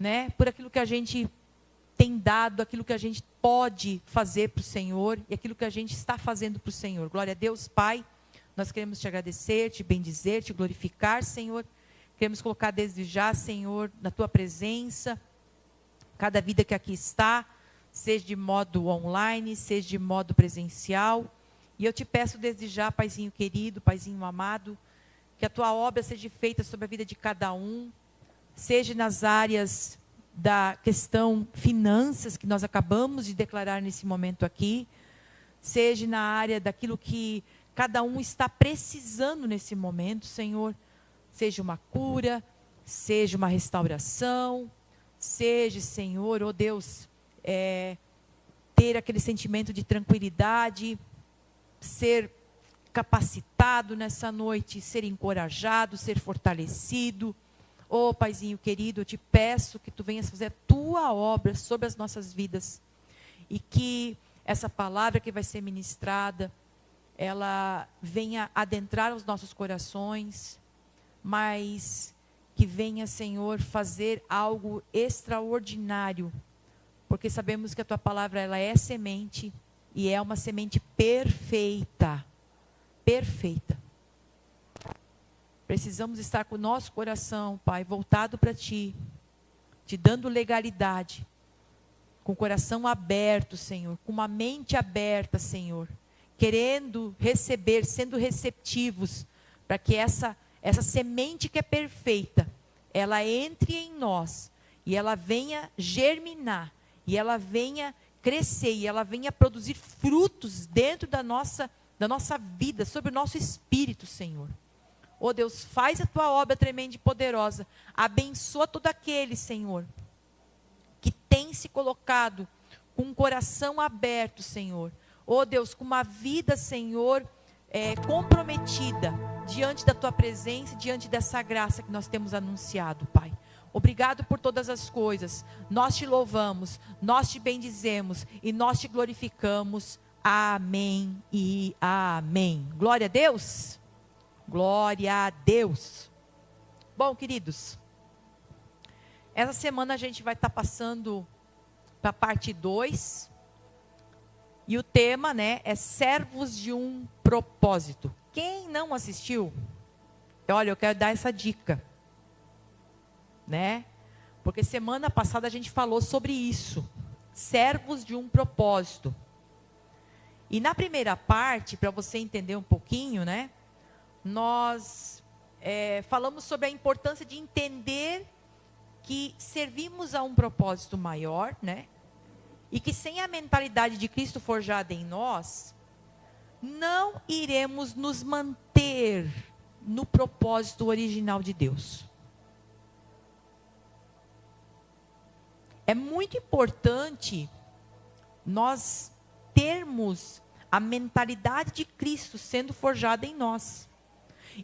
né? Por aquilo que a gente tem dado, aquilo que a gente pode fazer para o Senhor e aquilo que a gente está fazendo para o Senhor. Glória a Deus, Pai. Nós queremos te agradecer, te bendizer, te glorificar, Senhor. Queremos colocar desde já, Senhor, na tua presença, cada vida que aqui está, seja de modo online, seja de modo presencial. E eu te peço desde já, Paizinho querido, Paizinho amado, que a tua obra seja feita sobre a vida de cada um, seja nas áreas da questão finanças, que nós acabamos de declarar nesse momento aqui, seja na área daquilo que cada um está precisando nesse momento, Senhor, seja uma cura, seja uma restauração, seja, Senhor, oh Deus, ter aquele sentimento de tranquilidade, ser capacitado nessa noite, ser encorajado, ser fortalecido. Oh, Paizinho querido, eu te peço que tu venhas fazer a tua obra sobre as nossas vidas e que essa palavra que vai ser ministrada, ela venha adentrar os nossos corações, mas que venha, Senhor, fazer algo extraordinário, porque sabemos que a tua palavra ela é semente e é uma semente perfeita, perfeita. Precisamos estar com o nosso coração, Pai, voltado para Ti, Te dando legalidade, com o coração aberto, Senhor, com uma mente aberta, Senhor, querendo receber, sendo receptivos, para que essa semente que é perfeita, ela entre em nós, e ela venha germinar, e ela venha crescer, e ela venha produzir frutos dentro da nossa vida, sobre o nosso espírito, Senhor. Oh Deus, faz a tua obra tremenda e poderosa. Abençoa todo aquele, Senhor, que tem se colocado com um coração aberto, Senhor. Oh Deus, com uma vida, Senhor, comprometida diante da tua presença, diante dessa graça que nós temos anunciado, Pai. Obrigado por todas as coisas. Nós te louvamos, nós te bendizemos e nós te glorificamos. Amém e amém. Glória a Deus. Glória a Deus. Bom, queridos, essa semana a gente vai estar passando para a parte 2. E o tema, né, é servos de um propósito. Quem não assistiu, olha, eu quero dar essa dica, né? Porque semana passada a gente falou sobre isso. Servos de um propósito. E na primeira parte, para você entender um pouquinho, né? Nós falamos sobre a importância de entender que servimos a um propósito maior, né? E que sem a mentalidade de Cristo forjada em nós, não iremos nos manter no propósito original de Deus. É muito importante nós termos a mentalidade de Cristo sendo forjada em nós.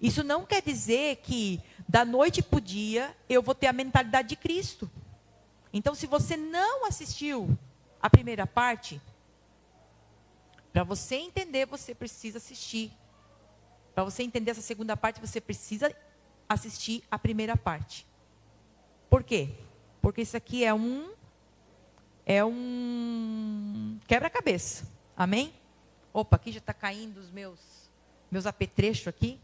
Isso não quer dizer que da noite para o dia eu vou ter a mentalidade de Cristo. Então, se você não assistiu a primeira parte, para você entender, você precisa assistir. Para você entender essa segunda parte, você precisa assistir a primeira parte. Por quê? Porque isso aqui é um quebra-cabeça. Amém? Opa, aqui já está caindo os meus apetrechos aqui.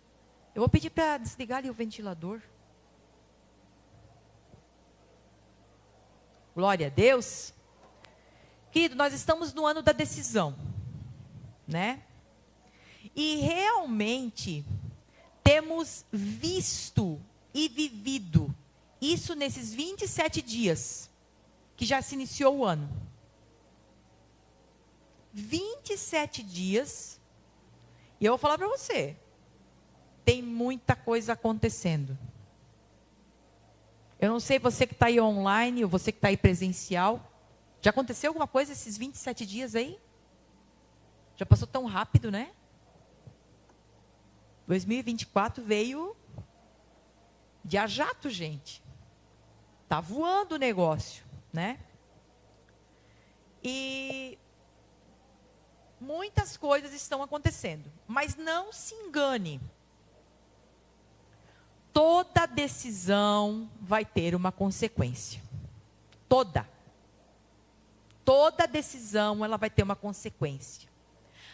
Eu vou pedir para desligar ali o ventilador. Glória a Deus. Querido, nós estamos no ano da decisão, né? E realmente temos visto e vivido isso nesses 27 dias que já se iniciou o ano. 27 dias, e eu vou falar para você, tem muita coisa acontecendo. Eu não sei você que está aí online, ou você que está aí presencial, já aconteceu alguma coisa esses 27 dias aí? Já passou tão rápido, né? 2024 veio de a jato, gente. Tá voando o negócio, né? E muitas coisas estão acontecendo, mas não se engane. Toda decisão vai ter uma consequência. toda. Toda decisão, ela vai ter uma consequência.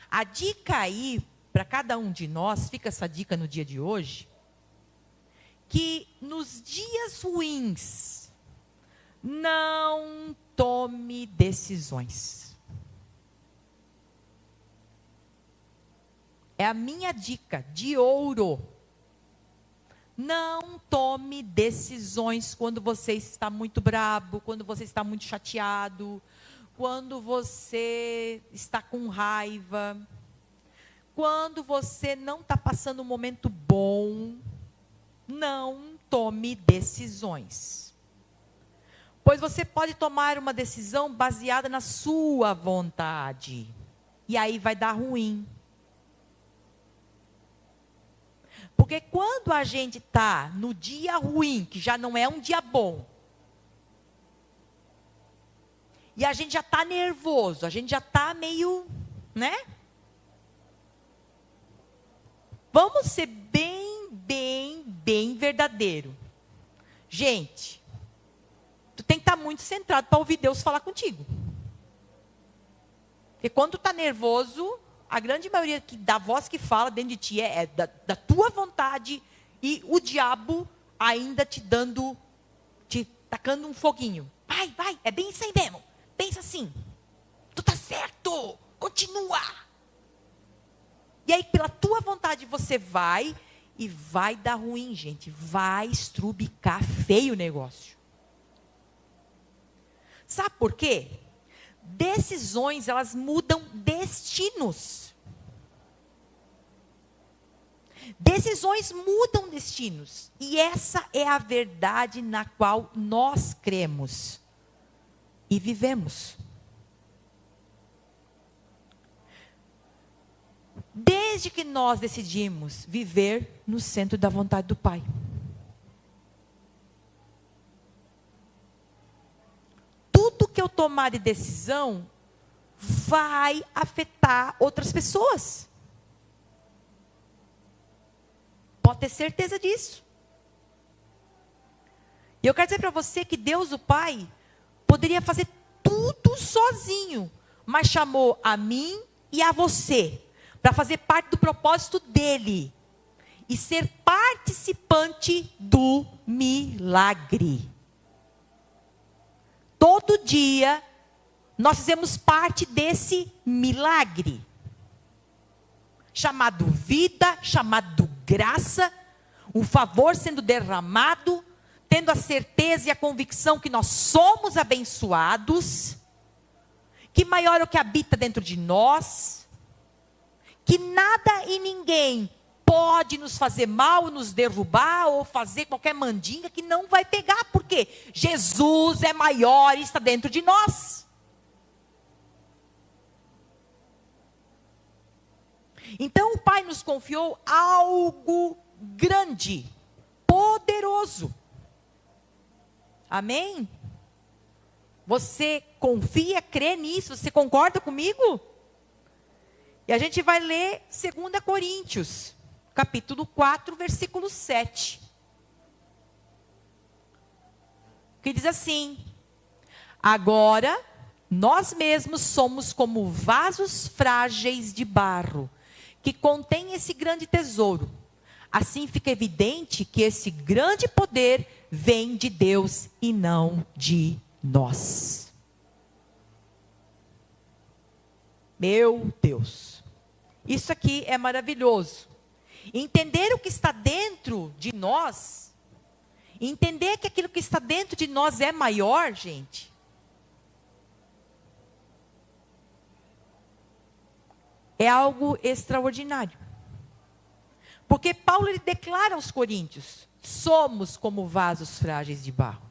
A dica aí, para cada um de nós, fica essa dica no dia de hoje, que nos dias ruins, não tome decisões. É a minha dica de ouro. Não tome decisões quando você está muito brabo, quando você está muito chateado, quando você está com raiva, quando você não está passando um momento bom. Não tome decisões. Pois você pode tomar uma decisão baseada na sua vontade. E aí vai dar ruim. Porque quando a gente está no dia ruim, que já não é um dia bom, e a gente já está nervoso, a gente já está meio, né? Vamos ser bem verdadeiro. Gente, tu tem que estar muito centrado para ouvir Deus falar contigo. Porque quando tu está nervoso, a grande maioria da voz que fala dentro de ti é da tua vontade, e o diabo ainda te tacando um foguinho. Vai, é bem isso aí mesmo. Pensa assim, tu tá certo, continua. E aí pela tua vontade você vai, e vai dar ruim, gente. Vai estrubicar feio o negócio. Sabe por quê? Decisões, elas mudam destinos. Decisões mudam destinos. E essa é a verdade na qual nós cremos e vivemos. Desde que nós decidimos viver no centro da vontade do Pai. Tudo que eu tomar de decisão vai afetar outras pessoas. Pode ter certeza disso. E eu quero dizer para você que Deus, o Pai, poderia fazer tudo sozinho, mas chamou a mim e a você para fazer parte do propósito dele e ser participante do milagre. Todo dia nós fizemos parte desse milagre, chamado vida, chamado graça, o favor sendo derramado, tendo a certeza e a convicção que nós somos abençoados, que maior é o que habita dentro de nós, que nada e ninguém pode nos fazer mal, nos derrubar ou fazer qualquer mandinga que não vai pegar, porque Jesus é maior e está dentro de nós. Então o Pai nos confiou algo grande, poderoso. Amém? Você confia, crê nisso? Você concorda comigo? E a gente vai ler 2 Coríntios, capítulo 4, versículo 7. Que diz assim: agora, nós mesmos somos como vasos frágeis de barro, que contém esse grande tesouro. Assim fica evidente que esse grande poder vem de Deus e não de nós. Meu Deus, isso aqui é maravilhoso. Entender o que está dentro de nós, entender que aquilo que está dentro de nós é maior, gente. É algo extraordinário. Porque Paulo ele declara aos coríntios: somos como vasos frágeis de barro,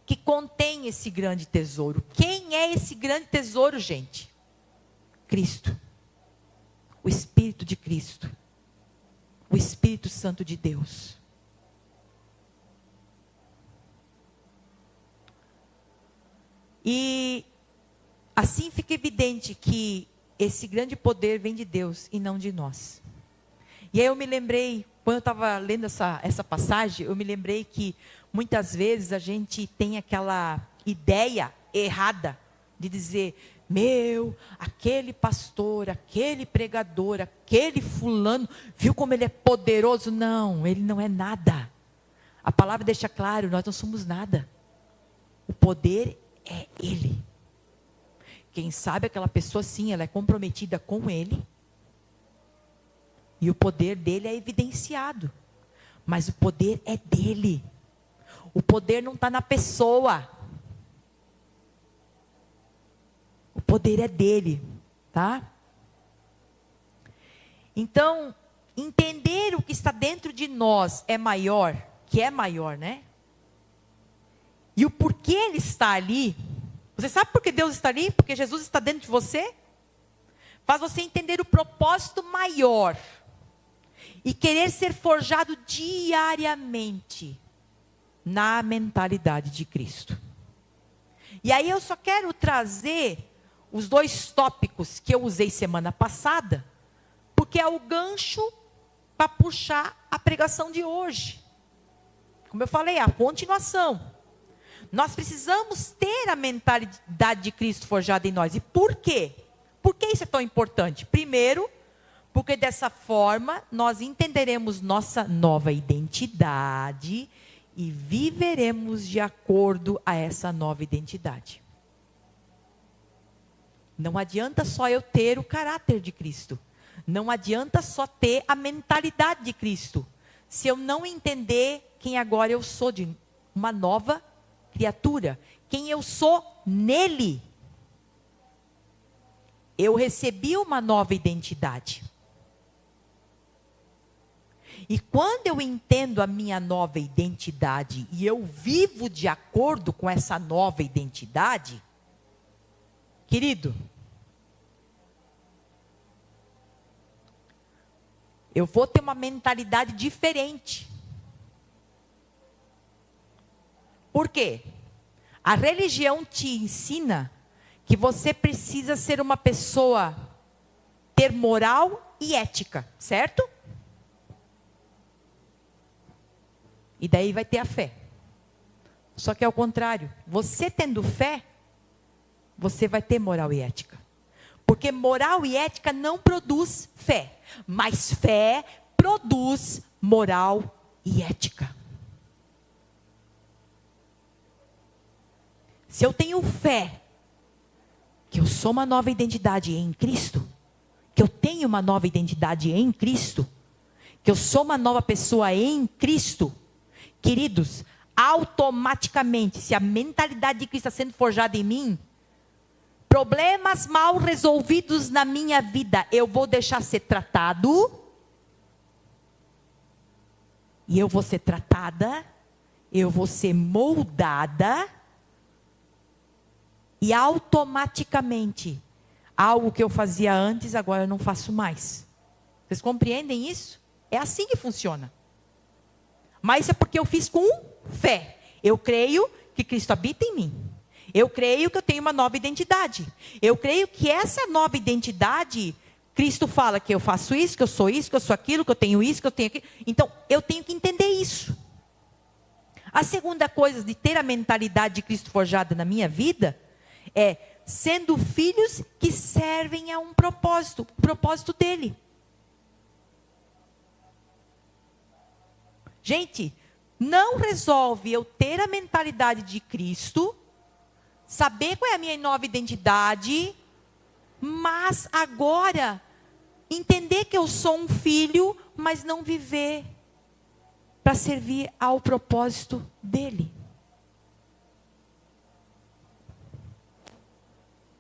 que contém esse grande tesouro. Quem é esse grande tesouro, gente? Cristo. O Espírito de Cristo. O Espírito Santo de Deus. E assim fica evidente que esse grande poder vem de Deus e não de nós. E aí eu me lembrei Quando eu estava lendo essa passagem, eu me lembrei que muitas vezes a gente tem aquela ideia errada de dizer, aquele pastor, aquele pregador, aquele fulano, viu como ele é poderoso? Não, ele não é nada. A palavra deixa claro, nós não somos nada. O poder é ele. Quem sabe aquela pessoa sim, ela é comprometida com ele. E o poder dele é evidenciado. Mas o poder é dele. O poder não está na pessoa. O poder é dele, tá? Então, entender o que está dentro de nós é maior, que é maior, né? E o porquê ele está ali. Você sabe por que Deus está ali? Porque Jesus está dentro de você? Faz você entender o propósito maior. E querer ser forjado diariamente na mentalidade de Cristo. E aí eu só quero trazer os 2 tópicos que eu usei semana passada, porque é o gancho para puxar a pregação de hoje. Como eu falei, a continuação. Nós precisamos ter a mentalidade de Cristo forjada em nós. E por quê? Por que isso é tão importante? Primeiro, porque dessa forma nós entenderemos nossa nova identidade e viveremos de acordo a essa nova identidade. Não adianta só eu ter o caráter de Cristo. Não adianta só ter a mentalidade de Cristo. Se eu não entender quem agora eu sou, de uma nova criatura. Quem eu sou nele. Eu recebi uma nova identidade. E quando eu entendo a minha nova identidade e eu vivo de acordo com essa nova identidade, querido, eu vou ter uma mentalidade diferente. Por quê? A religião te ensina que você precisa ser uma pessoa, ter moral e ética, certo? E daí vai ter a fé. Só que é o contrário. Você tendo fé, você vai ter moral e ética. Porque moral e ética não produz fé. Mas fé produz moral e ética. Se eu tenho fé, que eu sou uma nova identidade em Cristo, que eu tenho uma nova identidade em Cristo, que eu sou uma nova pessoa em Cristo, queridos, automaticamente, se a mentalidade de Cristo está sendo forjada em mim, problemas mal resolvidos na minha vida, eu vou deixar ser tratado, e eu vou ser tratada, eu vou ser moldada, e automaticamente, algo que eu fazia antes, agora eu não faço mais. Vocês compreendem isso? É assim que funciona. Mas isso é porque eu fiz com fé. Eu creio que Cristo habita em mim. Eu creio que eu tenho uma nova identidade. Eu creio que essa nova identidade, Cristo fala que eu faço isso, que eu sou aquilo, que eu tenho isso, que eu tenho aquilo. Então, eu tenho que entender isso. A segunda coisa de ter a mentalidade de Cristo forjada na minha vida é sendo filhos que servem a um propósito, o propósito dele. Gente, não resolve eu ter a mentalidade de Cristo, saber qual é a minha nova identidade, mas agora entender que eu sou um filho, mas não viver para servir ao propósito dele.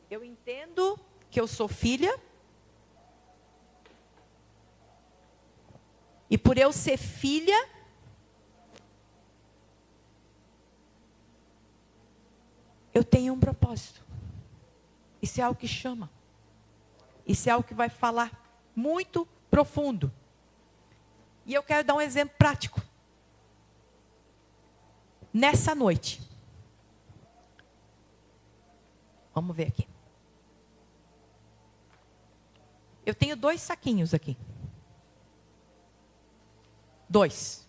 Eu entendo que eu sou filha. E por eu ser filha, eu tenho um propósito. Isso é algo que chama. Isso é algo que vai falar muito profundo. E eu quero dar um exemplo prático. Nessa noite. Vamos ver aqui. Eu tenho 2 saquinhos aqui. Dois.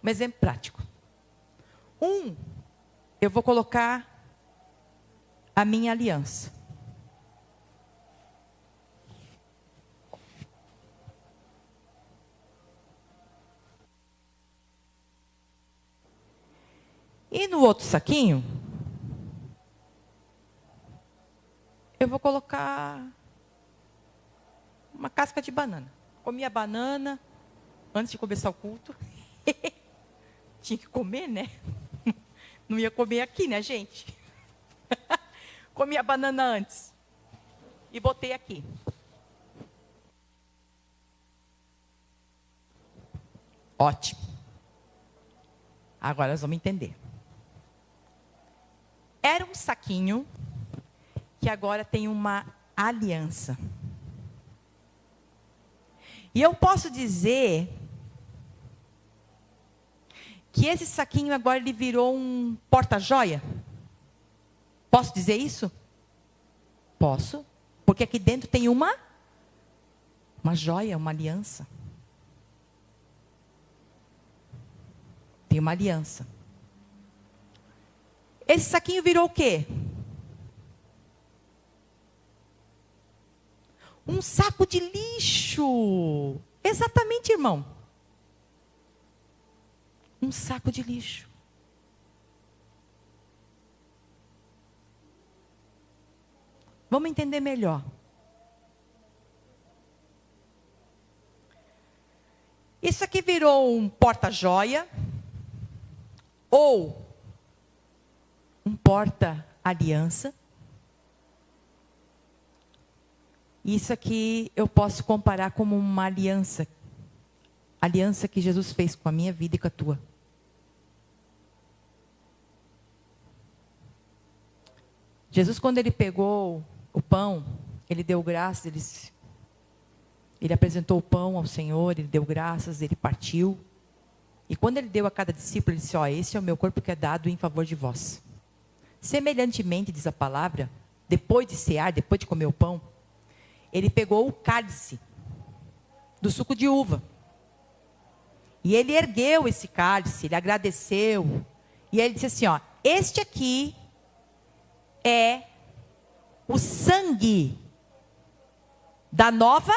Um exemplo prático. Eu vou colocar a minha aliança. E no outro saquinho, eu vou colocar uma casca de banana. Comi a banana antes de começar o culto. Tinha que comer, né? Não ia comer aqui, né, gente? Comi a banana antes. E botei aqui. Ótimo. Agora nós vamos entender. Era um saquinho que agora tem uma aliança. E eu posso dizer que esse saquinho agora ele virou um porta-joia? Posso dizer isso? Posso, porque aqui dentro tem uma joia, uma aliança. Tem uma aliança. Esse saquinho virou o quê? Um saco de lixo. Exatamente, irmão. Um saco de lixo. Vamos entender melhor. Isso aqui virou um porta-joia ou um porta-aliança. Isso aqui eu posso comparar como uma aliança. Aliança que Jesus fez com a minha vida e com a tua. Jesus, quando ele pegou o pão, ele deu graças, ele apresentou o pão ao Senhor, ele deu graças, ele partiu. E quando ele deu a cada discípulo, ele disse, esse é o meu corpo que é dado em favor de vós. Semelhantemente, diz a palavra, depois de cear, depois de comer o pão, ele pegou o cálice do suco de uva. E ele ergueu esse cálice, ele agradeceu. E ele disse assim, este aqui é o sangue da nova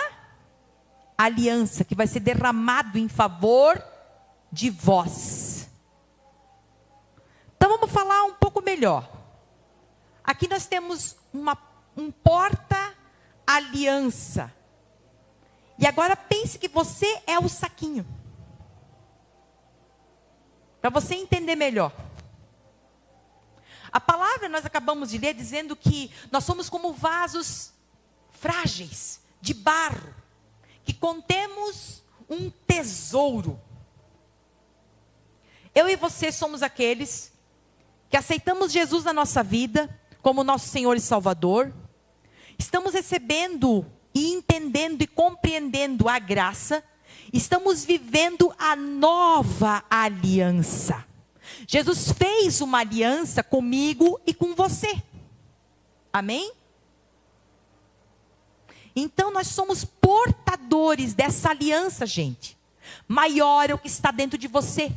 aliança, que vai ser derramado em favor de vós. Então vamos falar um pouco melhor. Aqui nós temos um porta-aliança. E agora pense que você é o saquinho. Para você entender melhor. A palavra nós acabamos de ler dizendo que nós somos como vasos frágeis, de barro, que contemos um tesouro. Eu e você somos aqueles que aceitamos Jesus na nossa vida como nosso Senhor e Salvador. Estamos recebendo e entendendo e compreendendo a graça. Estamos vivendo a nova aliança. Jesus fez uma aliança comigo e com você. Amém? Então nós somos portadores dessa aliança, gente. Maior é o que está dentro de você.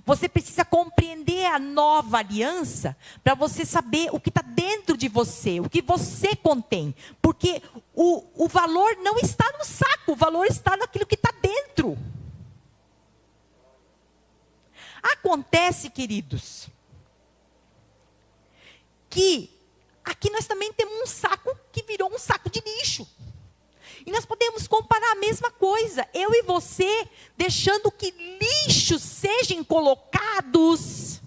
Você precisa compreender a nova aliança para você saber o que está dentro de você, o que você contém. Porque o valor não está no saco, o valor está naquilo que está dentro. Acontece, queridos, que aqui nós também temos um saco que virou um saco de lixo. E nós podemos comparar a mesma coisa. Eu e você deixando que lixos sejam colocados.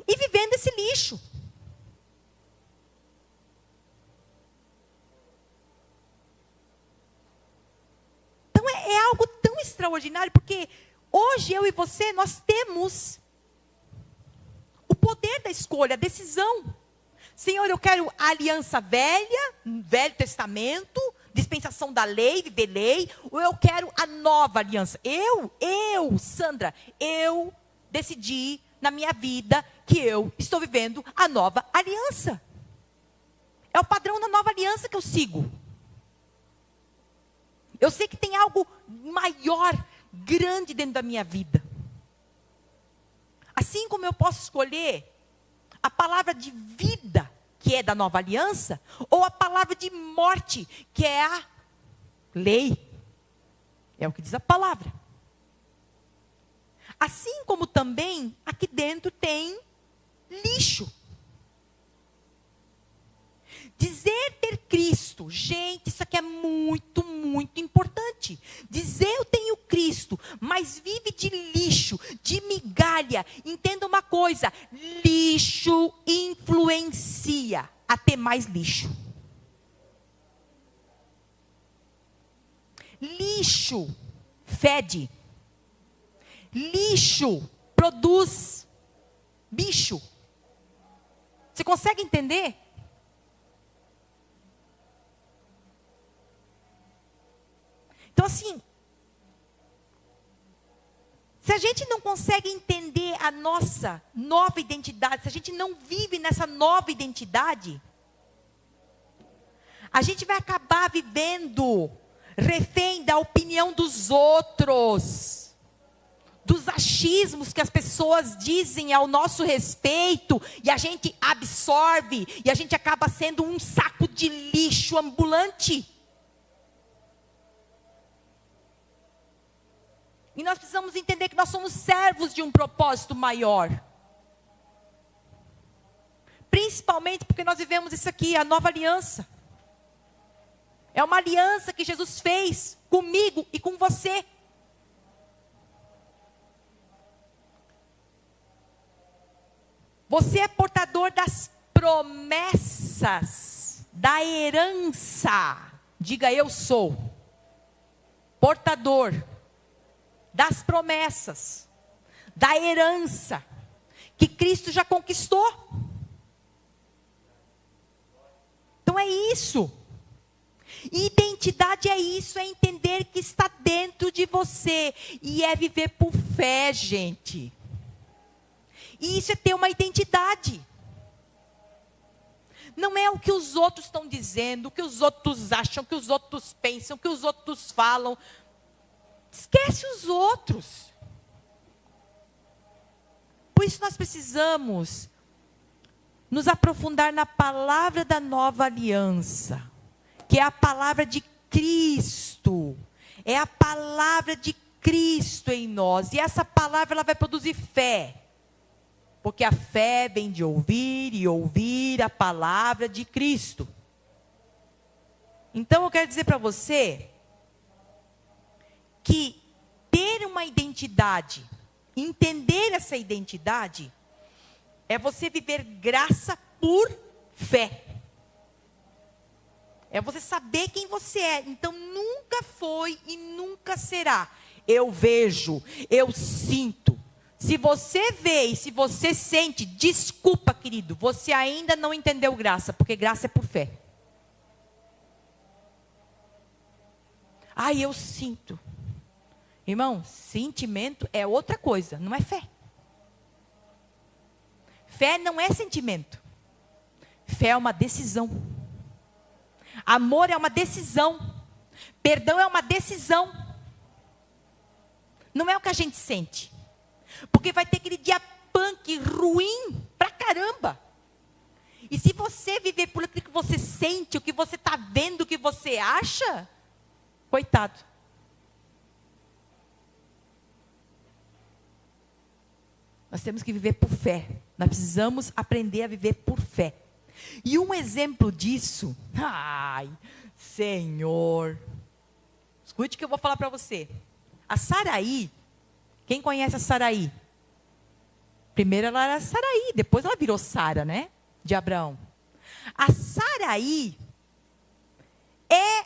E vivendo esse lixo. Então é algo tão extraordinário, porque hoje eu e você, nós temos o poder da escolha, a decisão. Senhor, eu quero a aliança velha, Velho Testamento, dispensação da lei, viver lei, ou eu quero a nova aliança. Sandra, eu decidi na minha vida que eu estou vivendo a nova aliança. É o padrão da nova aliança que eu sigo. Eu sei que tem algo maior, grande dentro da minha vida. Assim como eu posso escolher a palavra de vida, que é da nova aliança, ou a palavra de morte, que é a lei. É o que diz a palavra. Assim como também aqui dentro tem lixo. Dizer ter Cristo, gente, isso aqui é muito, muito importante. Dizer eu tenho Cristo, mas vive de lixo, de migalha. Entenda uma coisa, lixo influencia a ter mais lixo. Lixo fede. Lixo produz bicho. Você consegue entender? Então assim, se a gente não consegue entender a nossa nova identidade, se a gente não vive nessa nova identidade, a gente vai acabar vivendo refém da opinião dos outros, dos achismos que as pessoas dizem ao nosso respeito, e a gente absorve, e a gente acaba sendo um saco de lixo ambulante. E nós precisamos entender que nós somos servos de um propósito maior. Principalmente porque nós vivemos isso aqui, a nova aliança. É uma aliança que Jesus fez comigo e com você. Você é portador das promessas, da herança. Diga, eu sou portador das promessas, da herança que Cristo já conquistou. Então é isso. Identidade é isso, é entender que está dentro de você e é viver por fé, gente. E isso é ter uma identidade. Não é o que os outros estão dizendo, o que os outros acham, o que os outros pensam, o que os outros falam. Esquece os outros. Por isso nós precisamos nos aprofundar na palavra da nova aliança, que é a palavra de Cristo. É a palavra de Cristo em nós. E essa palavra ela vai produzir fé. Porque a fé vem de ouvir e ouvir a palavra de Cristo. Então eu quero dizer para você que ter uma identidade, entender essa identidade, é você viver graça por fé. É você saber quem você é. Então nunca foi e nunca será. Eu vejo, eu sinto. Se você vê e se você sente, desculpa, querido, você ainda não entendeu graça, porque graça é por fé. Eu sinto. Irmão, sentimento é outra coisa, não é fé. Fé não é sentimento. Fé é uma decisão. Amor é uma decisão. Perdão é uma decisão. Não é o que a gente sente. Porque vai ter aquele dia punk ruim pra caramba. E se você viver por aquilo que você sente, o que você está vendo, o que você acha, coitado. Nós temos que viver por fé. Nós precisamos aprender a viver por fé. E um exemplo disso, Senhor. Escute o que eu vou falar para você. A Saraí, quem conhece a Saraí? Primeiro ela era Saraí, depois ela virou Sara, né? De Abraão. A Saraí é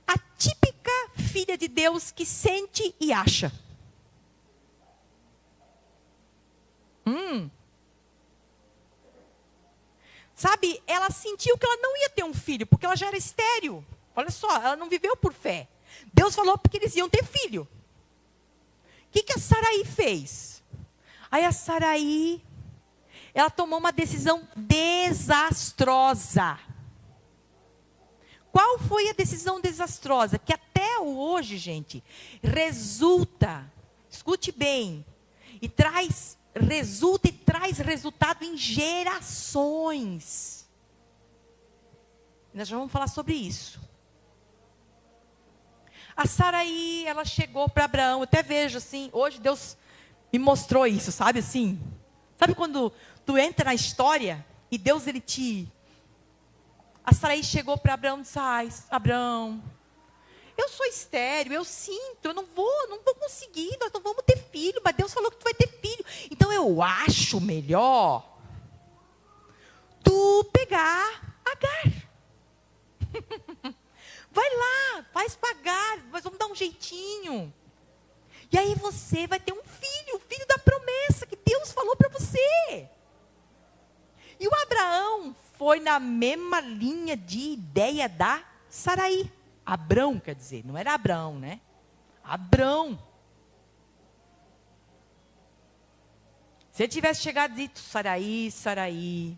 a típica filha de Deus que sente e acha. Sabe, ela sentiu que ela não ia ter um filho, porque ela já era estéril. Olha só, ela não viveu por fé. Deus falou porque eles iam ter filho. O que a Saraí fez? Aí a Saraí, ela tomou uma decisão desastrosa. Qual foi a decisão desastrosa? Que até hoje, gente, resulta, escute bem, resulta e traz resultado em gerações. Nós já vamos falar sobre isso. A Saraí, ela chegou para Abraão, eu até vejo assim, hoje Deus me mostrou isso, sabe assim? Sabe quando tu entra na história e Deus, A Saraí chegou para Abraão e disse, Abraão, eu sou estéril, eu sinto, eu não vou conseguir, nós não vamos ter filho, mas Deus falou que tu vai ter filho. Então eu acho melhor tu pegar Agar. Vai lá, faz pagar, nós vamos dar um jeitinho. E aí você vai ter um filho, o filho da promessa que Deus falou para você. E o Abraão foi na mesma linha de ideia da Saraí. Abrão, quer dizer, não era Abraão, né? Abrão. Se ele tivesse chegado e dito, Saraí,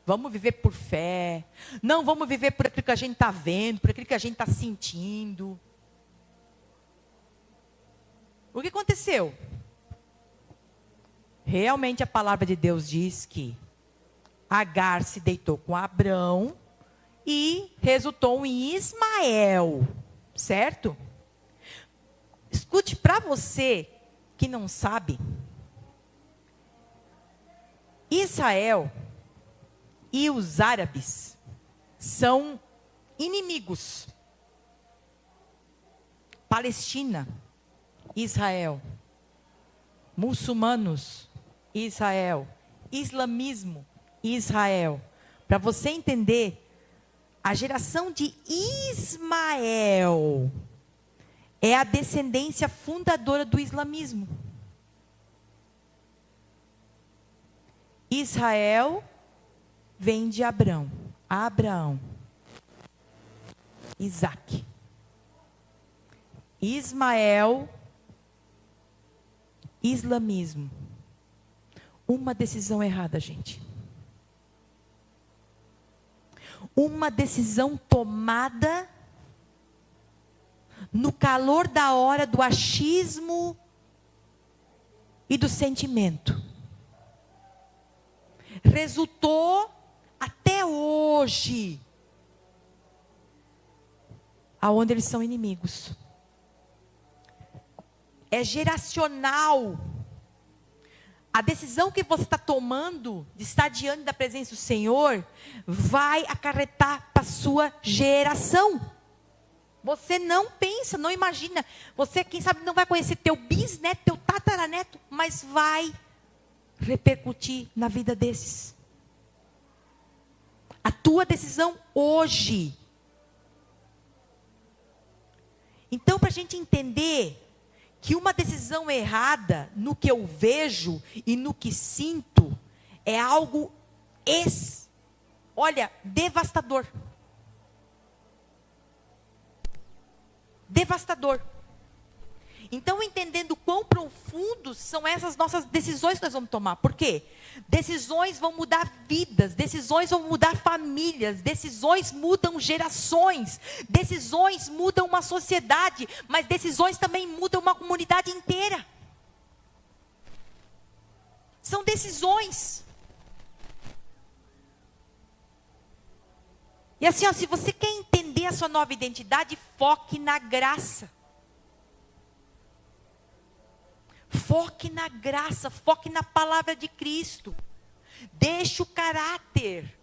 vamos viver por fé. Não vamos viver por aquilo que a gente está vendo, por aquilo que a gente está sentindo. O que aconteceu? Realmente a palavra de Deus diz que Agar se deitou com Abrão e resultou em Ismael, certo? Escute, para você que não sabe, Israel e os árabes são inimigos. Palestina, Israel. Muçulmanos, Israel. Islamismo, Israel. Para você entender, a geração de Ismael é a descendência fundadora do islamismo. Israel vem de Abraão. Isaac. Ismael, islamismo. Uma decisão errada, gente. Uma decisão tomada no calor da hora do achismo e do sentimento. Resultou até hoje aonde eles são inimigos. É geracional. A decisão que você está tomando de estar diante da presença do Senhor vai acarretar para a sua geração. Você não pensa, não imagina. Você, quem sabe, não vai conhecer teu bisneto, teu tataraneto, mas vai repercutir na vida desses. A tua decisão hoje. Então, para a gente entender que uma decisão errada no que eu vejo e no que sinto é algo devastador. Devastador. Então, entendendo quão profundos são essas nossas decisões que nós vamos tomar. Por quê? Decisões vão mudar vidas, decisões vão mudar famílias, decisões mudam gerações, decisões mudam uma sociedade, mas decisões também mudam uma comunidade inteira. São decisões. E assim, se você quer entender a sua nova identidade, foque na graça. Foque na graça, foque na palavra de Cristo. Deixe o caráter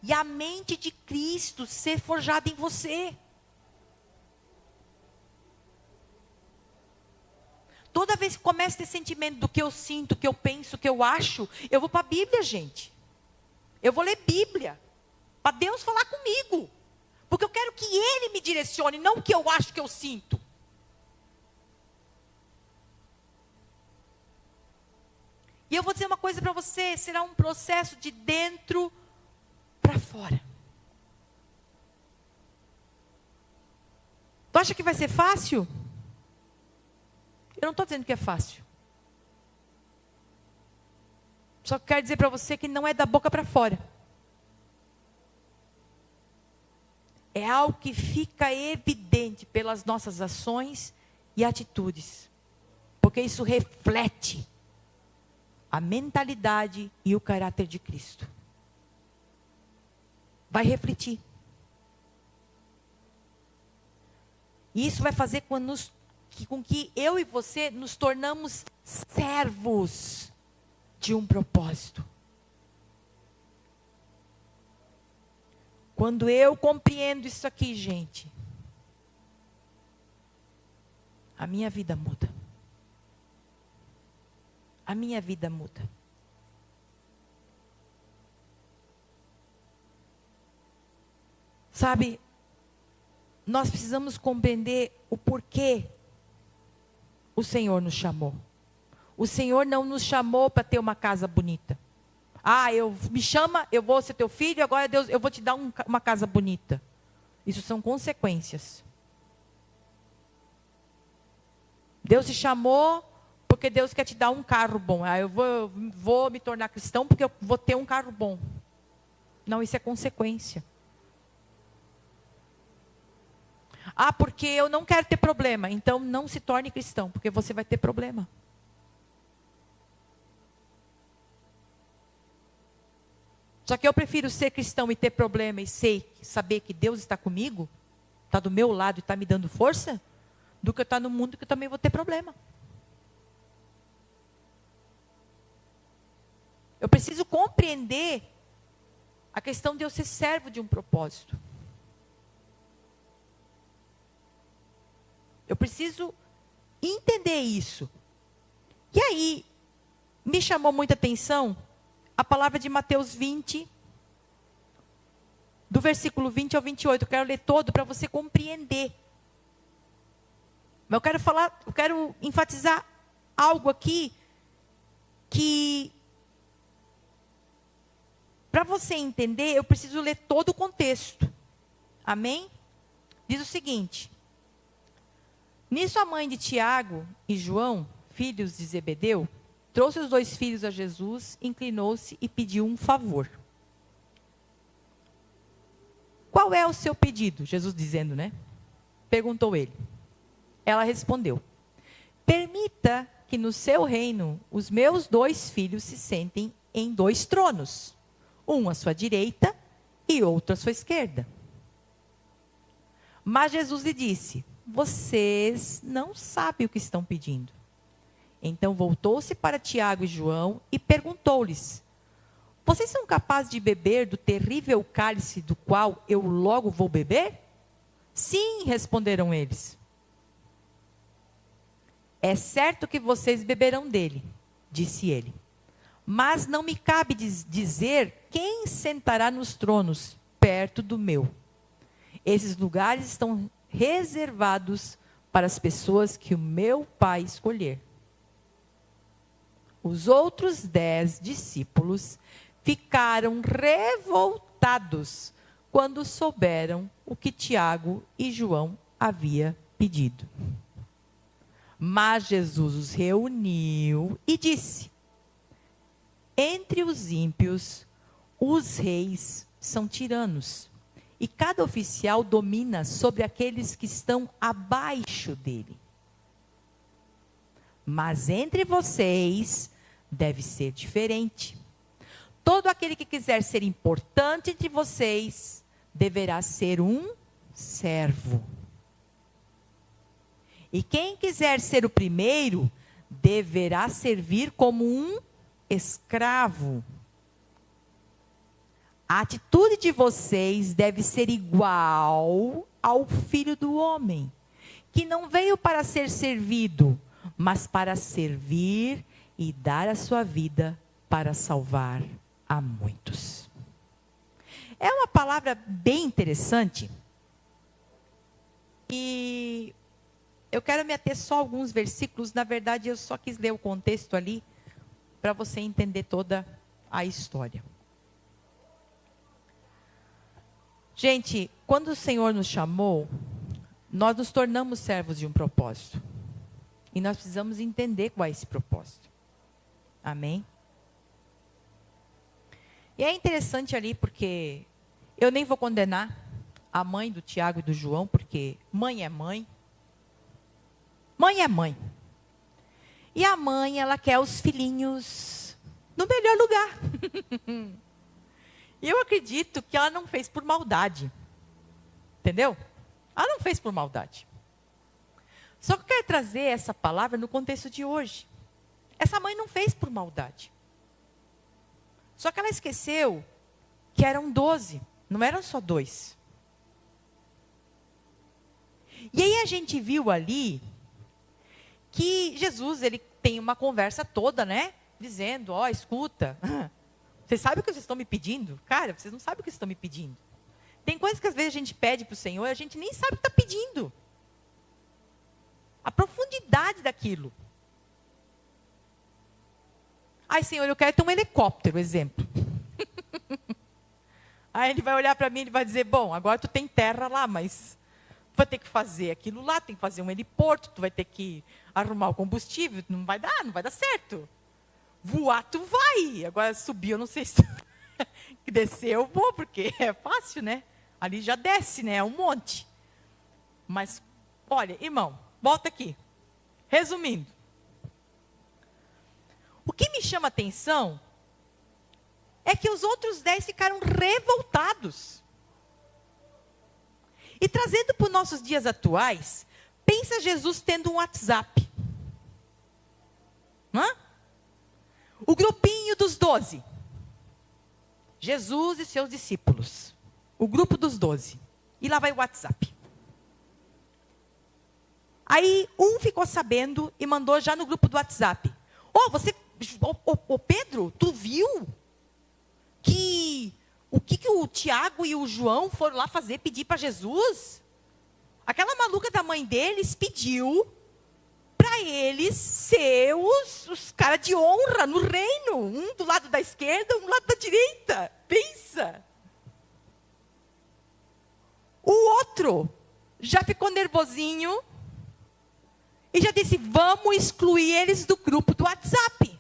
e a mente de Cristo ser forjada em você. Toda vez que começa a ter sentimento do que eu sinto, do que eu penso, do que eu acho, eu vou para a Bíblia, gente. Eu vou ler Bíblia. Para Deus falar comigo. Porque eu quero que Ele me direcione, não o que eu acho que eu sinto. E eu vou dizer uma coisa para você, será um processo de dentro para fora. Tu acha que vai ser fácil? Eu não estou dizendo que é fácil. Só quero dizer para você que não é da boca para fora. É algo que fica evidente pelas nossas ações e atitudes. Porque isso reflete a mentalidade e o caráter de Cristo. Vai refletir. E isso vai fazer com que eu e você nos tornamos servos de um propósito. Quando eu compreendo isso aqui, gente, a minha vida muda. A minha vida muda. Sabe, nós precisamos compreender o porquê o Senhor nos chamou. O Senhor não nos chamou para ter uma casa bonita. Me chama, eu vou ser teu filho, agora Deus, eu vou te dar uma casa bonita. Isso são consequências. Deus te chamou porque Deus quer te dar um carro bom. Eu vou me tornar cristão porque eu vou ter um carro bom. Não, isso é consequência. Porque eu não quero ter problema. Então não se torne cristão, porque você vai ter problema. Só que eu prefiro ser cristão e ter problema e saber que Deus está comigo, está do meu lado e está me dando força, do que eu estar no mundo que eu também vou ter problema. Eu preciso compreender a questão de eu ser servo de um propósito. Eu preciso entender isso. E aí, me chamou muita atenção a palavra de Mateus 20, do versículo 20 ao 28. Eu quero ler todo para você compreender. Mas eu quero enfatizar algo aqui que, para você entender, eu preciso ler todo o contexto. Amém? Diz o seguinte: nisso a mãe de Tiago e João, filhos de Zebedeu, trouxe os 2 filhos a Jesus, inclinou-se e pediu um favor. Qual é o seu pedido? Jesus dizendo, né? Perguntou ele. Ela respondeu: permita que no seu reino os meus 2 filhos se sentem em 2 tronos, um à sua direita e outro à sua esquerda. Mas Jesus lhe disse: vocês não sabem o que estão pedindo. Então voltou-se para Tiago e João e perguntou-lhes: vocês são capazes de beber do terrível cálice do qual eu logo vou beber? Sim, responderam eles. É certo que vocês beberão dele, disse ele. Mas não me cabe dizer quem sentará nos tronos perto do meu. Esses lugares estão reservados para as pessoas que o meu Pai escolher. Os outros 10 discípulos ficaram revoltados quando souberam o que Tiago e João haviam pedido. Mas Jesus os reuniu e disse: entre os ímpios, os reis são tiranos, e cada oficial domina sobre aqueles que estão abaixo dele. Mas entre vocês deve ser diferente. Todo aquele que quiser ser importante entre vocês deverá ser um servo. E quem quiser ser o primeiro deverá servir como um escravo. A atitude de vocês deve ser igual ao Filho do Homem, que não veio para ser servido, mas para servir e dar a sua vida para salvar a muitos. É uma palavra bem interessante. E eu quero me ater só a alguns versículos. Na verdade, eu só quis ler o contexto ali, para você entender toda a história. Gente, quando o Senhor nos chamou, nós nos tornamos servos de um propósito. E nós precisamos entender qual é esse propósito. Amém? E é interessante ali porque eu nem vou condenar a mãe do Tiago e do João, porque mãe é mãe. Mãe é mãe. E a mãe, ela quer os filhinhos no melhor lugar. E eu acredito que ela não fez por maldade. Entendeu? Ela não fez por maldade. Só que eu quero trazer essa palavra no contexto de hoje. Essa mãe não fez por maldade. Só que ela esqueceu que eram 12, não eram só 2. E aí a gente viu ali que Jesus, ele tem uma conversa toda, né? Dizendo, ó, escuta, vocês sabem o que vocês estão me pedindo? Cara, vocês não sabem o que vocês estão me pedindo. Tem coisas que às vezes a gente pede para o Senhor e a gente nem sabe o que está pedindo. A profundidade daquilo. Ai, Senhor, eu quero ter um helicóptero, exemplo. Aí ele vai olhar para mim e ele vai dizer, bom, agora tu tem terra lá, mas vai ter que fazer aquilo lá, tem que fazer um heliporto, tu vai ter que arrumar o combustível, não vai dar certo. Voar tu vai, agora subir eu não sei se descer eu vou, porque é fácil, né? Ali já desce, né? É um monte. Mas, olha, irmão, volta aqui. Resumindo. O que me chama a atenção é que os outros 10 ficaram revoltados. E trazendo para os nossos dias atuais, pensa Jesus tendo um WhatsApp. Hã? O grupinho dos 12. Jesus e seus discípulos. O grupo dos 12. E lá vai o WhatsApp. Aí um ficou sabendo e mandou já no grupo do WhatsApp. Pedro, tu viu que o que o Tiago e o João foram lá fazer, pedir para Jesus? Aquela maluca da mãe deles pediu para eles ser os caras de honra no reino. Um do lado da esquerda, um do lado da direita. Pensa. O outro já ficou nervosinho e já disse, vamos excluir eles do grupo do WhatsApp.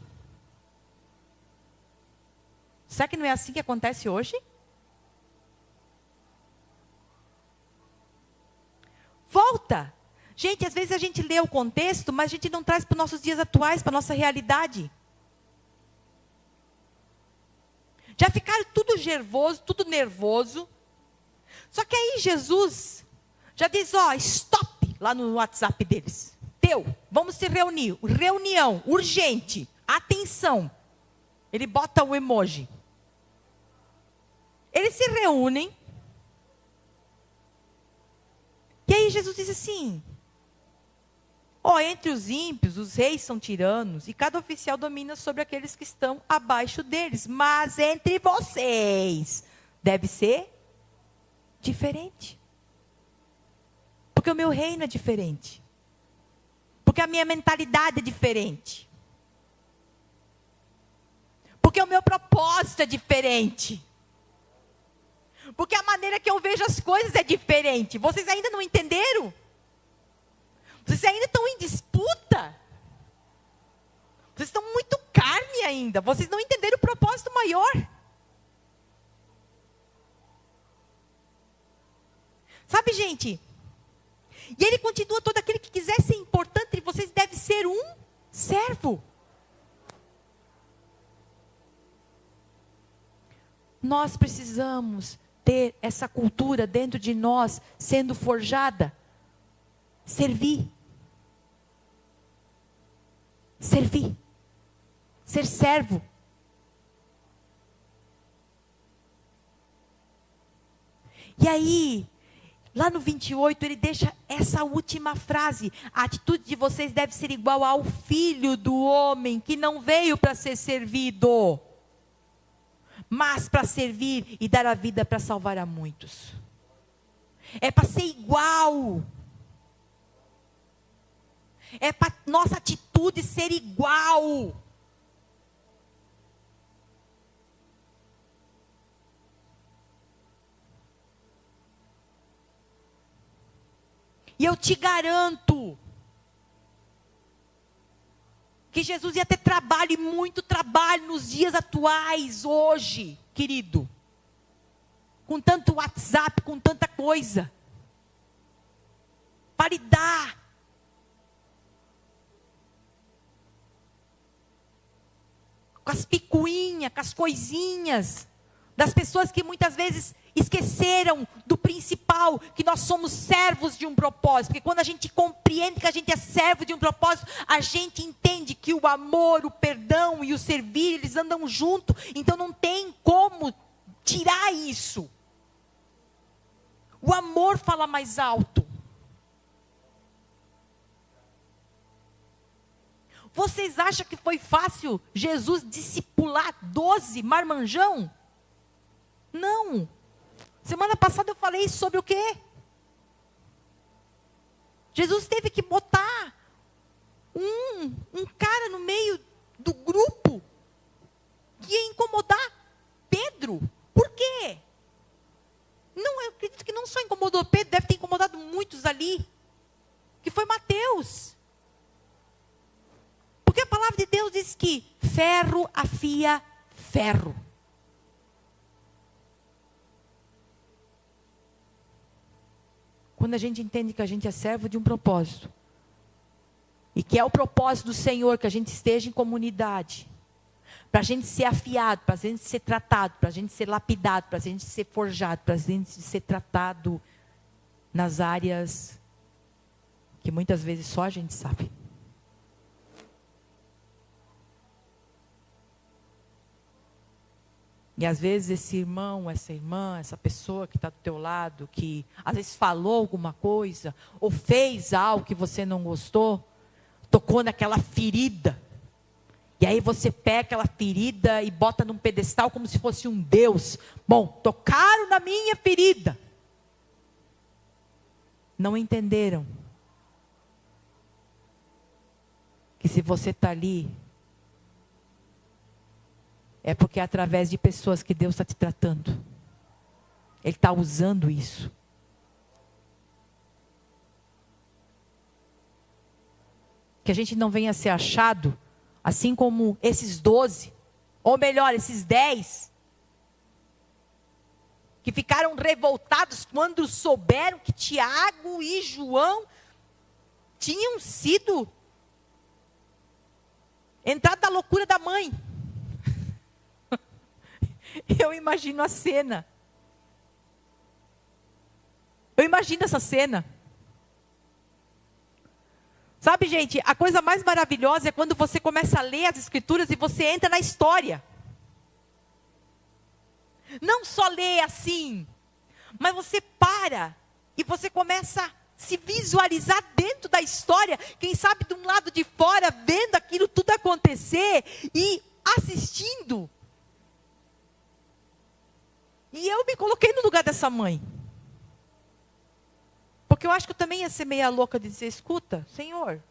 Será que não é assim que acontece hoje? Volta. Gente, às vezes a gente lê o contexto, mas a gente não traz para os nossos dias atuais, para a nossa realidade. Já ficaram tudo nervoso. Só que aí Jesus já diz, stop, lá no WhatsApp deles. Vamos se reunir. Reunião, urgente, atenção. Ele bota o emoji. Eles se reúnem. E aí Jesus diz assim, entre os ímpios, os reis são tiranos, e cada oficial domina sobre aqueles que estão abaixo deles. Mas entre vocês, deve ser diferente. Porque o meu reino é diferente. Porque a minha mentalidade é diferente. Porque o meu propósito é diferente. Porque a maneira que eu vejo as coisas é diferente. Vocês ainda não entenderam? Vocês ainda estão em disputa. Vocês estão muito carne ainda. Vocês não entenderam o propósito maior. Sabe, gente? E ele continua, todo aquele que quiser ser importante entre vocês deve ser um servo. Nós precisamos ter essa cultura dentro de nós, sendo forjada. Servir. Servir. Ser servo. E aí, lá no 28, ele deixa essa última frase. A atitude de vocês deve ser igual ao Filho do Homem, que não veio para ser servido, mas para servir e dar a vida para salvar a muitos. É para ser igual. É para nossa atitude ser igual. E eu te garanto que Jesus ia ter trabalho, e muito trabalho nos dias atuais, hoje, querido. com tanto WhatsApp, com tanta coisa. Para lidar. Com as picuinhas, com as coisinhas. Das pessoas que muitas vezes esqueceram do principal, que nós somos servos de um propósito. Porque quando a gente compreende que a gente é servo de um propósito, a gente entende que o amor, o perdão e o servir, eles andam junto. Então não tem como tirar isso. O amor fala mais alto. Vocês acham que foi fácil Jesus discipular 12 marmanjão? Não. Semana passada eu falei sobre o quê? Jesus teve que botar um cara no meio do grupo que ia incomodar Pedro. Por quê? Não, eu acredito que não só incomodou Pedro, deve ter incomodado muitos ali. Que foi Mateus. Porque a palavra de Deus diz que ferro afia ferro. Quando a gente entende que a gente é servo de um propósito, e que é o propósito do Senhor que a gente esteja em comunidade, para a gente ser afiado, para a gente ser tratado, para a gente ser lapidado, para a gente ser forjado, para a gente ser tratado nas áreas que muitas vezes só a gente sabe. E às vezes esse irmão, essa irmã, essa pessoa que está do teu lado, que às vezes falou alguma coisa, ou fez algo que você não gostou, tocou naquela ferida. E aí você pega aquela ferida e bota num pedestal como se fosse um Deus. Bom, tocaram na minha ferida. Não entenderam que se você está ali, é porque é através de pessoas que Deus está te tratando. Ele está usando isso. Que a gente não venha a ser achado, assim como esses 12, ou melhor, esses 10, que ficaram revoltados quando souberam que Tiago e João tinham sido entrado na loucura da mãe. Eu imagino a cena. Eu imagino essa cena. Sabe, gente, a coisa mais maravilhosa é quando você começa a ler as escrituras e você entra na história. Não só lê assim, mas você para e você começa a se visualizar dentro da história. Quem sabe de um lado de fora, vendo aquilo tudo acontecer e assistindo. E eu me coloquei no lugar dessa mãe. Porque eu acho que eu também ia ser meia louca de dizer, escuta, Senhor,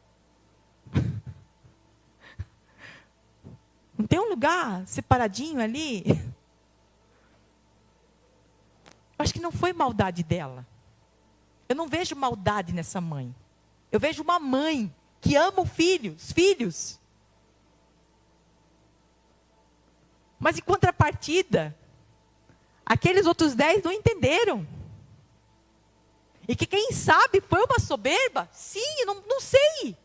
não tem um lugar separadinho ali? Eu acho que não foi maldade dela. Eu não vejo maldade nessa mãe. Eu vejo uma mãe que ama os filhos. Mas em contrapartida, aqueles outros 10 não entenderam. E que quem sabe foi uma soberba? Sim, não sei.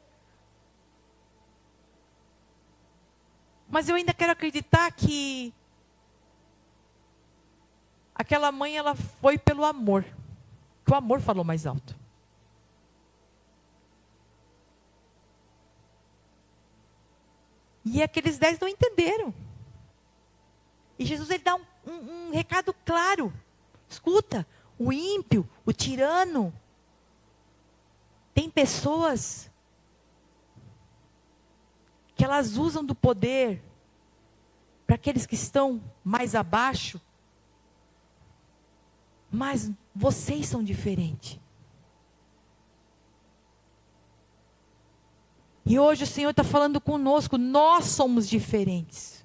Mas eu ainda quero acreditar que aquela mãe, ela foi pelo amor. Que o amor falou mais alto. E aqueles 10 não entenderam. E Jesus, ele dá um recado claro. Escuta, o ímpio, o tirano, tem pessoas que elas usam do poder para aqueles que estão mais abaixo, mas vocês são diferentes. E hoje o Senhor está falando conosco, nós somos diferentes.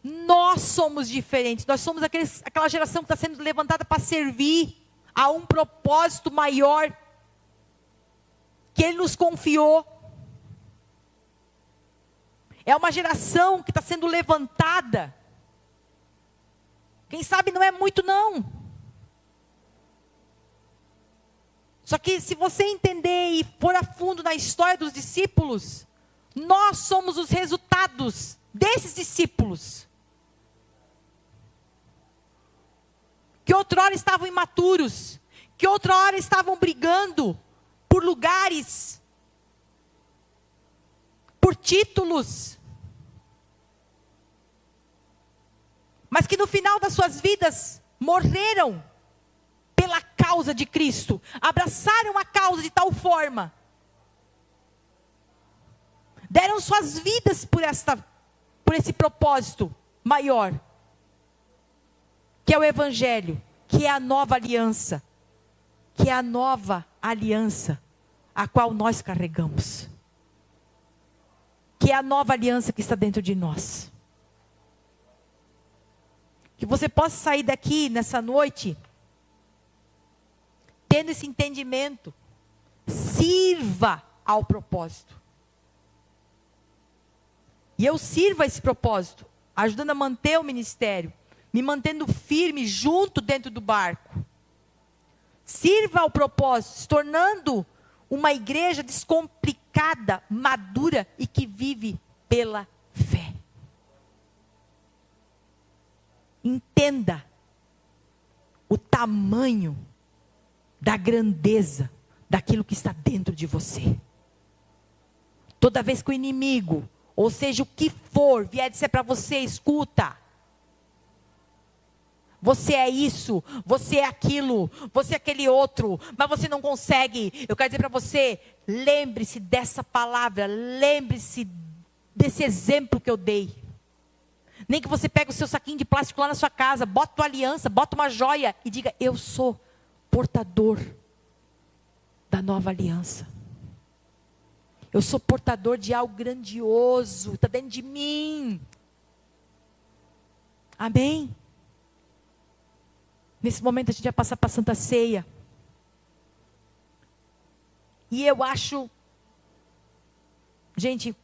Nós somos diferentes, nós somos aquela geração que está sendo levantada para servir a um propósito maior, que Ele nos confiou. É uma geração que está sendo levantada Quem sabe não é muito, não. Só que se você entender e for a fundo na história dos discípulos, nós somos os resultados desses discípulos. Que outrora estavam imaturos, que outrora estavam brigando por lugares, por títulos, mas que no final das suas vidas morreram pela causa de Cristo, abraçaram a causa de tal forma, deram suas vidas por esse propósito maior, que é o Evangelho, que é a nova aliança, que é a nova aliança a qual nós carregamos, que é a nova aliança que está dentro de nós. Que você possa sair daqui nessa noite tendo esse entendimento. Sirva ao propósito. E eu sirvo a esse propósito, ajudando a manter o ministério, me mantendo firme junto dentro do barco. Sirva ao propósito, se tornando uma igreja descomplicada, madura e que vive pela fé. Entenda o tamanho da grandeza daquilo que está dentro de você. Toda vez que o inimigo, ou seja, o que for, vier dizer para você, escuta, você é isso, você é aquilo, você é aquele outro, mas você não consegue. Eu quero dizer para você, lembre-se dessa palavra, lembre-se desse exemplo que eu dei. Nem que você pegue o seu saquinho de plástico lá na sua casa, bota tua aliança, bota uma joia e diga, eu sou portador da nova aliança. Eu sou portador de algo grandioso, está dentro de mim. Amém? Nesse momento a gente vai passar para a Santa Ceia. E eu acho, gente,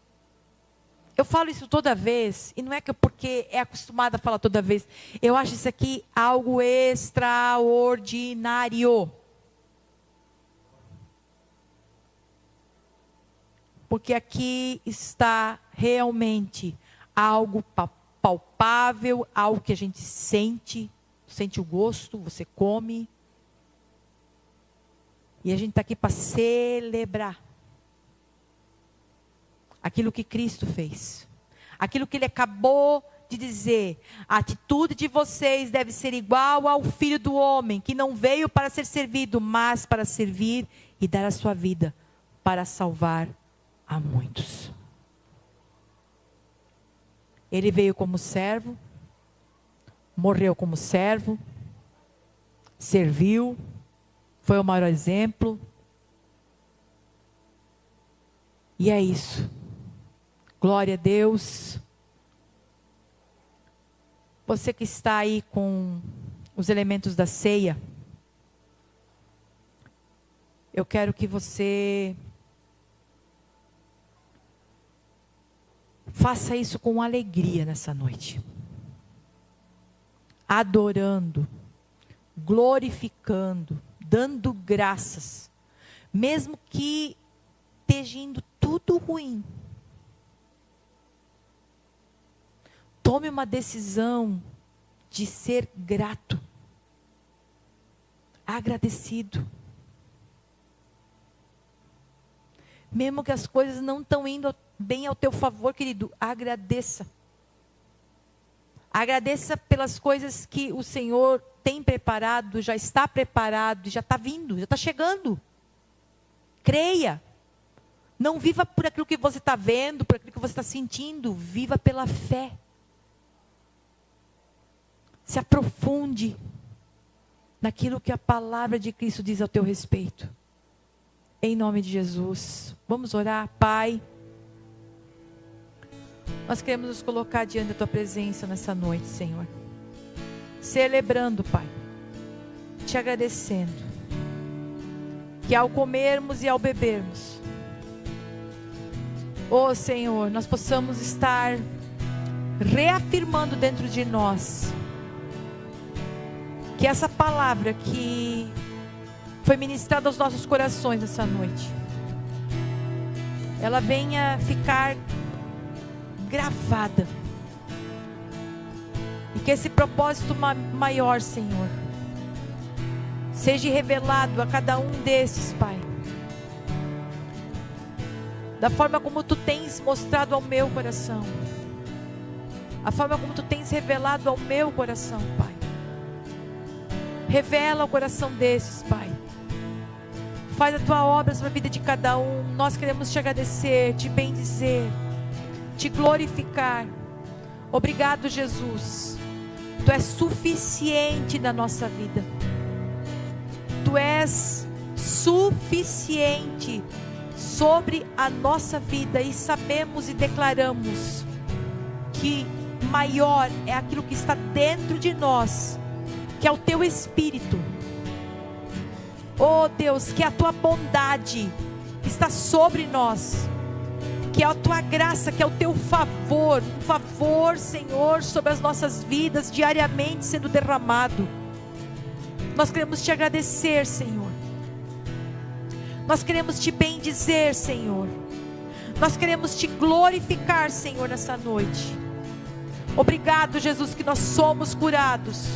eu falo isso toda vez, e não é que porque é acostumada a falar toda vez. Eu acho isso aqui algo extraordinário. Porque aqui está realmente algo palpável, algo que a gente sente o gosto, você come. E a gente está aqui para celebrar aquilo que Cristo fez. Aquilo que Ele acabou de dizer. A atitude de vocês deve ser igual ao Filho do Homem, que não veio para ser servido, mas para servir e dar a sua vida para salvar a muitos. Ele veio como servo, morreu como servo, serviu, foi o maior exemplo. E é isso. Glória a Deus. Você que está aí com os elementos da ceia, eu quero que você faça isso com alegria nessa noite. Adorando, glorificando, dando graças, mesmo que esteja indo tudo ruim. Tome uma decisão de ser grato, agradecido. Mesmo que as coisas não estão indo bem ao teu favor, querido, agradeça. Agradeça pelas coisas que o Senhor tem preparado, já está preparado, já está vindo, já está chegando. Creia. Não viva por aquilo que você está vendo, por aquilo que você está sentindo. Viva pela fé. Se aprofunde naquilo que a palavra de Cristo diz ao teu respeito. Em nome de Jesus. Vamos orar, Pai. Nós queremos nos colocar diante da tua presença nessa noite, Senhor. Celebrando, Pai. Te agradecendo. Que ao comermos e ao bebermos, ó Senhor, nós possamos estar reafirmando dentro de nós que essa palavra que foi ministrada aos nossos corações essa noite, ela venha ficar gravada, e que esse propósito maior, Senhor, seja revelado a cada um desses, Pai, da forma como Tu tens mostrado ao meu coração, a forma como Tu tens revelado ao meu coração, Pai. Revela o coração desses, Pai. Faz a Tua obra sobre a vida de cada um. Nós queremos Te agradecer, Te bendizer, Te glorificar. Obrigado, Jesus. Tu és suficiente na nossa vida. Tu és suficiente sobre a nossa vida, e sabemos e declaramos que maior é aquilo que está dentro de nós, que é o Teu Espírito. Oh Deus, que a Tua bondade está sobre nós, que é a Tua graça, que é o Teu favor, um favor, Senhor, sobre as nossas vidas, diariamente sendo derramado. Nós queremos Te agradecer, Senhor. Nós queremos Te bendizer, Senhor. Nós queremos Te glorificar, Senhor, nessa noite. Obrigado, Jesus, que nós somos curados.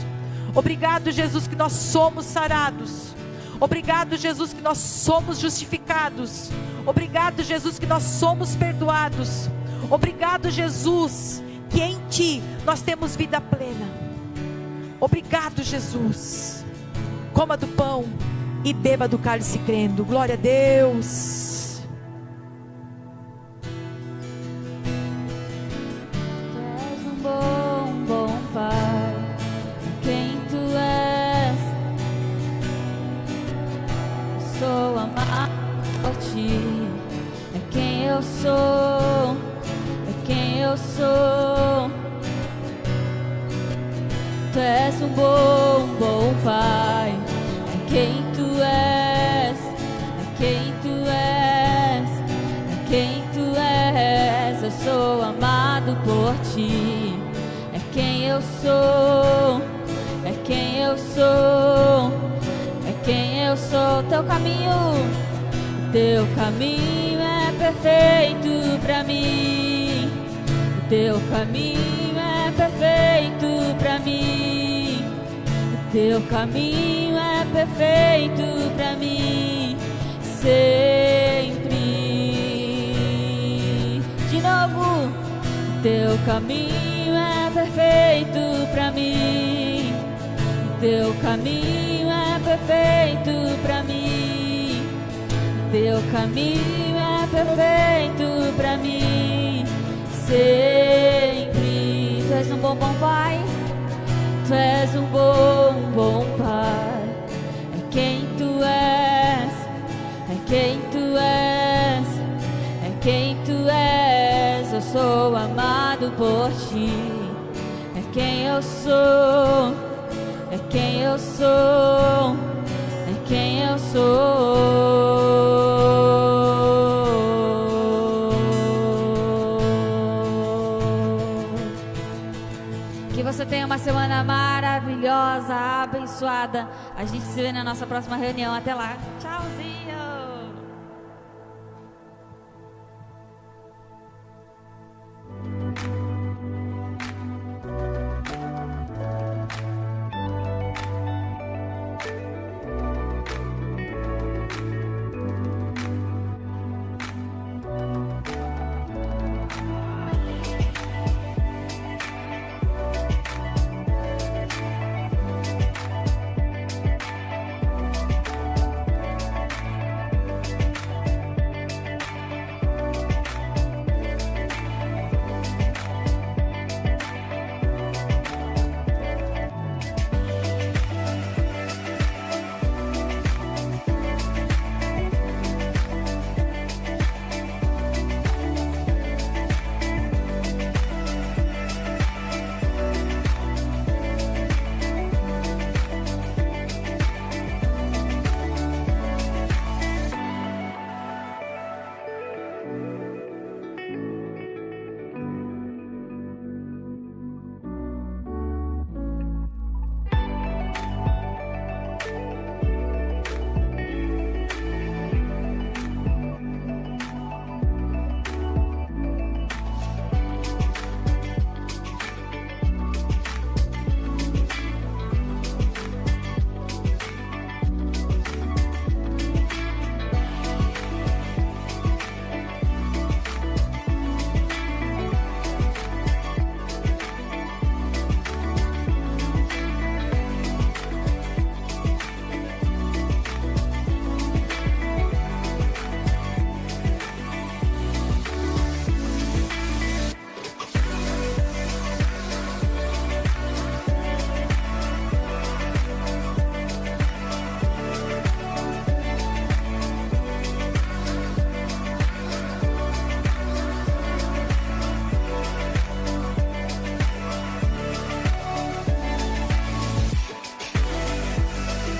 Obrigado, Jesus, que nós somos sarados. Obrigado, Jesus, que nós somos justificados. Obrigado, Jesus, que nós somos perdoados. Obrigado, Jesus, que em Ti nós temos vida plena. Obrigado, Jesus. Coma do pão e beba do cálice crendo. Glória a Deus. Tu és um bom Pai, quem Tu és. Eu sou amado por Ti, é quem eu sou, é quem eu sou. Tu és um bom Pai, quem Tu és, é quem Tu és, é quem Tu és. Eu sou amado por Ti, é quem eu sou, é quem eu sou, é quem eu sou. Teu caminho é perfeito pra mim, Teu caminho é perfeito pra mim, Teu caminho é perfeito pra mim, sempre. De novo, Teu caminho é perfeito pra mim, Teu caminho é perfeito pra mim, Teu caminho é perfeito pra mim, sempre. Tu és um bom Pai. Tu és um bom Pai, é quem Tu és, é quem Tu és, é quem Tu és. Eu sou amado por Ti, é quem eu sou, é quem eu sou, é quem eu sou. Que você tenha uma semana maravilhosa, abençoada. A gente se vê na nossa próxima reunião. Até lá. Tchauzinho.